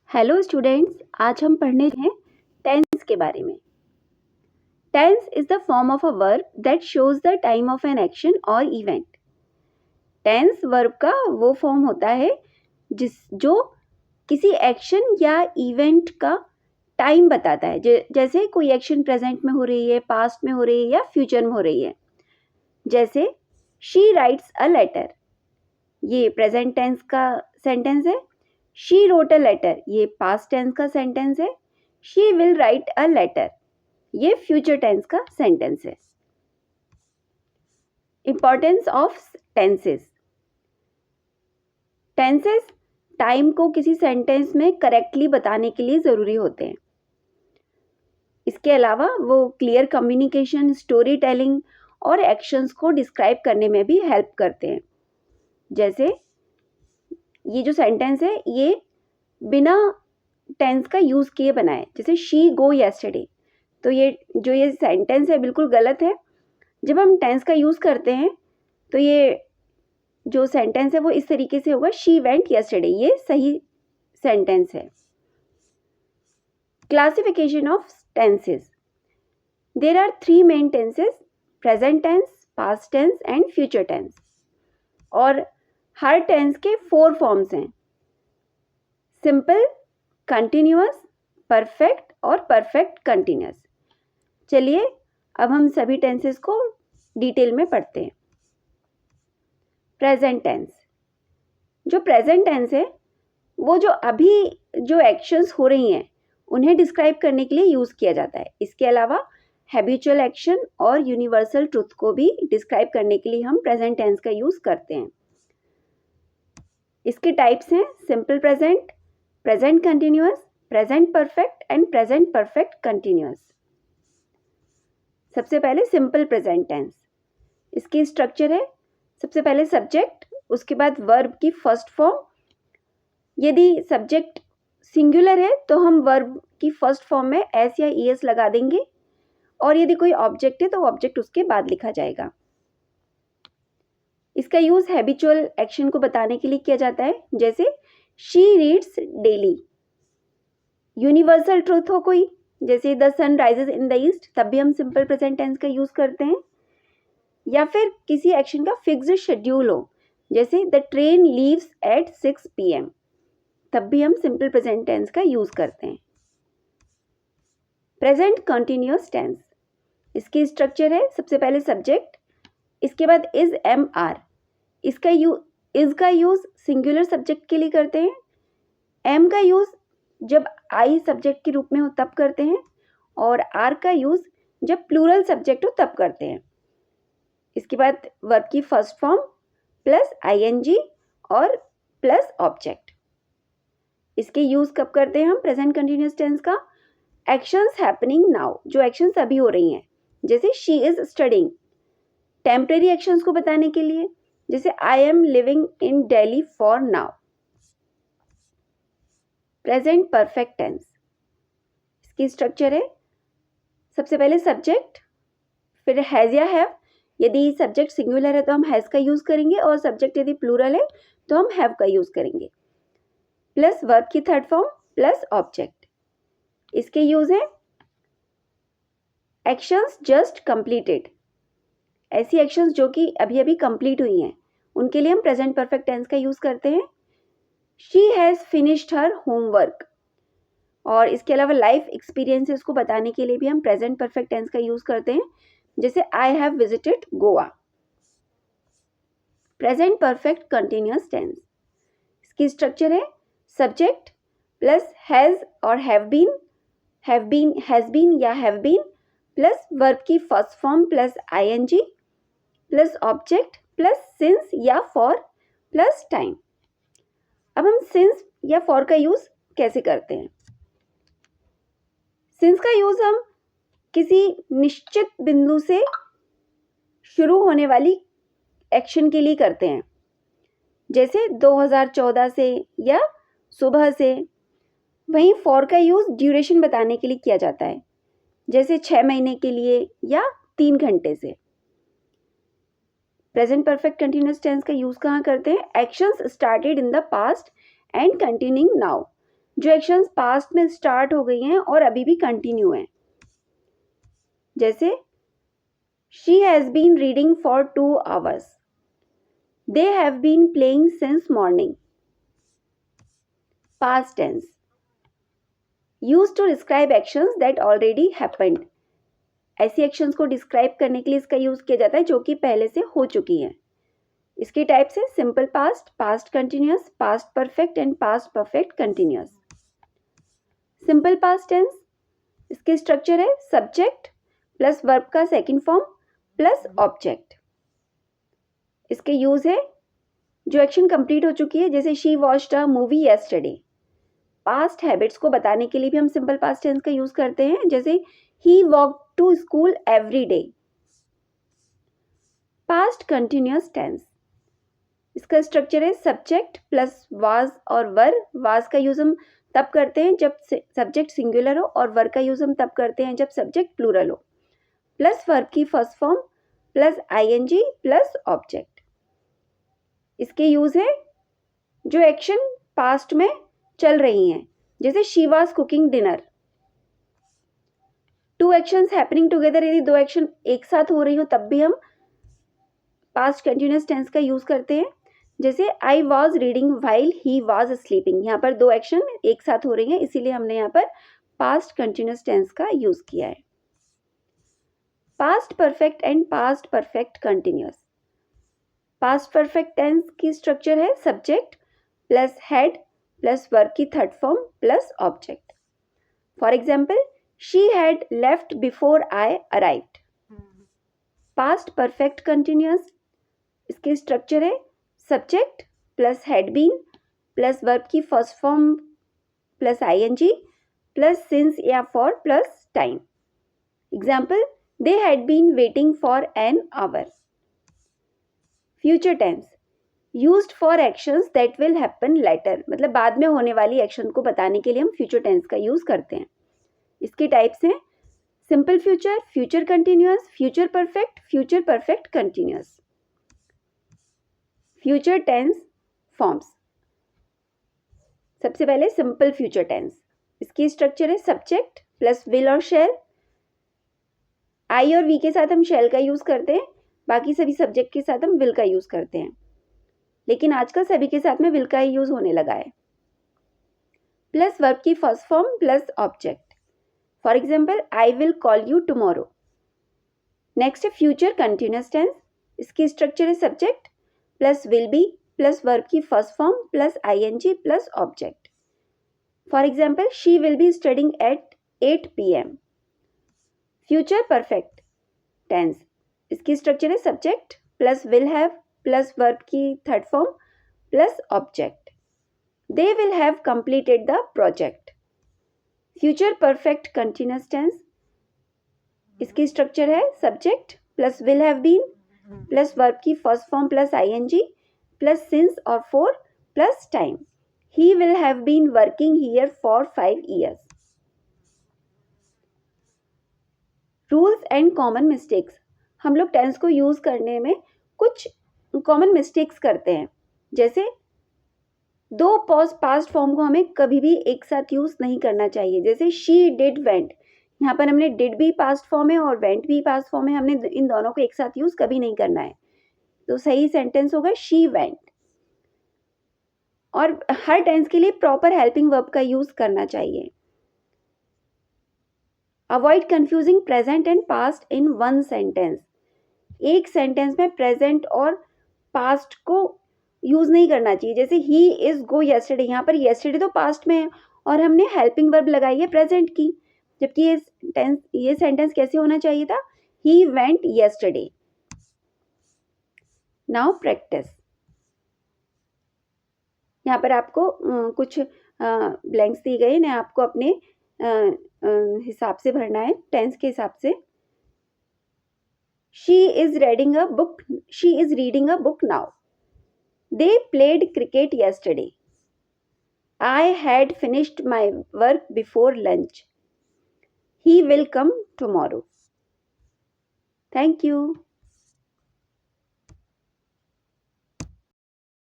Hello students, आज हम पढ़ने हैं टेंस के बारे में। Tense is the form of a verb that shows the time of an action और इवेंट। टेंस वर्ब का वो फॉर्म होता है जो किसी एक्शन या इवेंट का टाइम बताता है। जैसे कोई एक्शन प्रेजेंट में हो रही है, पास्ट में हो रही है या फ्यूचर में हो रही है। जैसे शी राइट्स अ लेटर, ये प्रेजेंट टेंस का सेंटेंस है। शी रोट अ लेटर, ये पास्ट टेंस का सेंटेंस है। She will write a letter, ये फ्यूचर टेंस का सेंटेंस है। Importance of tenses. Tenses time को किसी सेंटेंस में करेक्टली बताने के लिए ज़रूरी होते हैं। इसके अलावा वो क्लियर कम्युनिकेशन, स्टोरी टेलिंग और एक्शंस को डिस्क्राइब करने में भी हेल्प करते हैं। जैसे ये जो सेंटेंस है ये बिना टेंस का यूज़ किए बनाए। जैसे शी गो येस्टरडे, तो ये सेंटेंस है बिल्कुल गलत है। जब हम टेंस का यूज़ करते हैं तो ये जो सेंटेंस है वो इस तरीके से होगा, शी वेंट येस्टरडे, ये सही सेंटेंस है। Classification of tenses. There are 3 main tenses: present tense, past tense and future tense. और हर टेंस के 4 फॉर्म्स हैं: सिंपल, कंटिन्यूअस, परफेक्ट और परफेक्ट कंटिन्यूअस। चलिए अब हम सभी टेंसेस को डिटेल में पढ़ते हैं। Present tense. जो प्रेजेंट टेंस है वो जो अभी जो एक्शंस हो रही हैं उन्हें डिस्क्राइब करने के लिए यूज़ किया जाता है। इसके अलावा हैबिचुअल एक्शन और यूनिवर्सल ट्रुथ को भी डिस्क्राइब करने के लिए हम प्रेजेंट टेंस का यूज़ करते हैं। इसके टाइप्स हैं simple present, present continuous, present perfect and present perfect continuous. सबसे पहले सिंपल प्रेजेंट टेंस। इसकी स्ट्रक्चर है, सबसे पहले सब्जेक्ट, उसके बाद वर्ब की फर्स्ट फॉर्म। यदि सब्जेक्ट सिंगुलर है तो हम वर्ब की फर्स्ट फॉर्म में एस या ईएस लगा देंगे, और यदि कोई ऑब्जेक्ट है तो ऑब्जेक्ट उसके बाद लिखा जाएगा। इसका यूज हैबिचुअल एक्शन को बताने के लिए किया जाता है। जैसे she reads daily. Universal truth हो कोई, जैसे the sun rises in the east, तब भी हम सिंपल प्रेजेंट टेंस का यूज करते हैं। या फिर किसी एक्शन का फिक्स्ड शेड्यूल हो, जैसे the train leaves at 6 PM, तब भी हम सिंपल प्रेजेंट टेंस का यूज करते हैं। Present continuous tense. इसकी स्ट्रक्चर है, सबसे पहले सब्जेक्ट, इसके बाद इज एम आर। इज का यूज सिंगुलर सब्जेक्ट के लिए करते हैं। एम का यूज जब आई सब्जेक्ट के रूप में हो तब करते हैं, और आर का यूज जब प्लूरल सब्जेक्ट हो तब करते हैं। इसके बाद वर्ब की फर्स्ट फॉर्म प्लस आईएनजी और प्लस ऑब्जेक्ट। इसके यूज कब करते हैं हम प्रेजेंट कंटिन्यूअस टेंस का? एक्शंस हैपनिंग नाउ, जो एक्शंस अभी हो रही हैं, जैसे she is studying. Temporary actions को बताने के लिए, जैसे I am living in Delhi for now. Present perfect tense. इसकी स्ट्रक्चर है, सबसे पहले सब्जेक्ट, फिर हैज या हैव। यदि सब्जेक्ट सिंगुलर है तो हम हैज का यूज करेंगे, और सब्जेक्ट यदि प्लूरल है तो हम हैव का यूज करेंगे। प्लस वर्ब की थर्ड फॉर्म प्लस ऑब्जेक्ट। इसके यूज है एक्शंस जस्ट कंप्लीटेड। ऐसी एक्शंस जो कि अभी अभी कंप्लीट हुई हैं उनके लिए हम प्रेजेंट परफेक्ट टेंस का यूज करते हैं। She has finished her homework. और इसके अलावा लाइफ एक्सपीरियंसेस को बताने के लिए भी हम प्रेजेंट परफेक्ट टेंस का यूज करते हैं, जैसे I have visited Goa. Present perfect continuous tense. इसकी स्ट्रक्चर है, सब्जेक्ट प्लस हैज और हैव बीन, हैज बीन या हैव बीन, प्लस वर्ब की first form plus ING plus object plus since या फॉर प्लस टाइम। अब हम सिंस या for का यूज कैसे करते हैं? सिंस का यूज हम किसी निश्चित बिंदु से शुरू होने वाली एक्शन के लिए करते हैं, जैसे 2014 से या सुबह से। वहीं फॉर का यूज ड्यूरेशन बताने के लिए किया जाता है, जैसे 6 महीने के लिए या 3 घंटे से। प्रेजेंट परफेक्ट कंटिन्यूअस टेंस का यूज कहाँ करते हैं? Actions started in the past and continuing now. जो एक्शंस पास्ट में स्टार्ट हो गई हैं और अभी भी कंटिन्यू हैं, जैसे she has been reading for 2 hours, they have been playing since morning. Past tense use to describe actions that already happened, ऐसी एक्शंस को डिस्क्राइब करने के लिए इसका यूज किया जाता है जो कि पहले से हो चुकी हैं। इसके टाइप्स है simple past, past continuous, past perfect and past perfect continuous. Simple past tense, इसके स्ट्रक्चर है सब्जेक्ट प्लस वर्ब का सेकंड फॉर्म प्लस ऑब्जेक्ट। इसके यूज है जो एक्शन कंप्लीट हो चुकी है, जैसे she watched a movie yesterday. Past habits को बताने के लिए भी हम सिंपल पास्ट टेंस का यूज करते हैं, जैसे he walk to school every day. Past continuous tense, इसका स्ट्रक्चर है सब्जेक्ट प्लस वाज और वर। वाज का यूज हम तब करते हैं जब सब्जेक्ट सिंगुलर हो और वर का यूज हम तब करते हैं जब सब्जेक्ट प्लूरल हो, प्लस वर्ब की first form plus ING plus object. इसके यूज है जो एक्शन पास्ट में चल रही हैं, जैसे she was cooking dinner. Two actions happening together, यदि दो एक्शन एक साथ हो रही हो तब भी हम पास्ट कंटिन्यूअस टेंस का यूज करते हैं, जैसे I was reading while he was sleeping. यहाँ पर दो एक्शन एक साथ हो रही हैं, इसीलिए हमने यहाँ पर पास्ट कंटिन्यूअस टेंस का यूज किया है। Past perfect and past perfect continuous. Past perfect tense की स्ट्रक्चर है subject plus had plus verb की third form plus object. For example, she had left before I arrived. Past perfect continuous, इसके structure है subject plus had been plus verb की first form plus ING plus since या for plus time. Example, they had been waiting for an hour. Future tense used for actions that will happen later, मतलब बाद में होने वाली action को बताने के लिए हम फ्यूचर टेंस का यूज करते हैं। इसके टाइप्स हैं simple future, future continuous, future perfect continuous. Future tense forms, सबसे पहले सिंपल फ्यूचर टेंस, इसकी स्ट्रक्चर है सब्जेक्ट प्लस विल और शैल। आई और वी के साथ हम शैल का यूज करते हैं, बाकी सभी सब्जेक्ट के साथ हम विल का यूज करते हैं, लेकिन आजकल सभी के साथ में विल का ही यूज होने लगा है। प्लस वर्ब की first form plus object. For example, I will call you tomorrow. Next है फ्यूचर कंटिन्यूअस टेंस, इसकी स्ट्रक्चर है subject plus will be plus verb की first form plus ING plus object. For example, she will be studying at 8 PM। Future perfect tense, इसकी structure है subject plus will have plus verb की third form plus object. They will have completed the project. Future perfect continuous tense, इसकी structure है subject plus will have been plus verb की first form plus ING plus since और for plus time. He will have been working here for 5 years। Rules and common mistakes, हम लोग tense को use करने में कुछ common mistakes करते हैं, जैसे दो पास्ट फॉर्म को हमें कभी भी एक साथ यूज नहीं करना चाहिए, जैसे शी डिड वेंट। यहाँ पर हमने डिड भी पास्ट फॉर्म है और वेंट भी पास्ट फॉर्म है, हमने इन दोनों को एक साथ यूज कभी नहीं करना है, तो सही सेंटेंस होगा शी वेंट। और हर टेंस के लिए प्रॉपर हेल्पिंग वर्ब का यूज करना चाहिए। Avoid confusing present and past in one sentence, एक सेंटेंस में प्रेजेंट और पास्ट को यूज नहीं करना चाहिए, जैसे ही इज गो यस्टरडे। यहाँ पर यस्टरडे तो पास्ट में है और हमने हेल्पिंग वर्ब लगाई है प्रेजेंट की, जबकि ये सेंटेंस कैसे होना चाहिए था, he went yesterday. Now practice, यहाँ पर आपको कुछ ब्लैंक्स दिए गए हैं, आपको अपने हिसाब से भरना है, टेंस के हिसाब से। She is reading a book now. They played cricket yesterday. I had finished my work before lunch. He will come tomorrow. Thank you.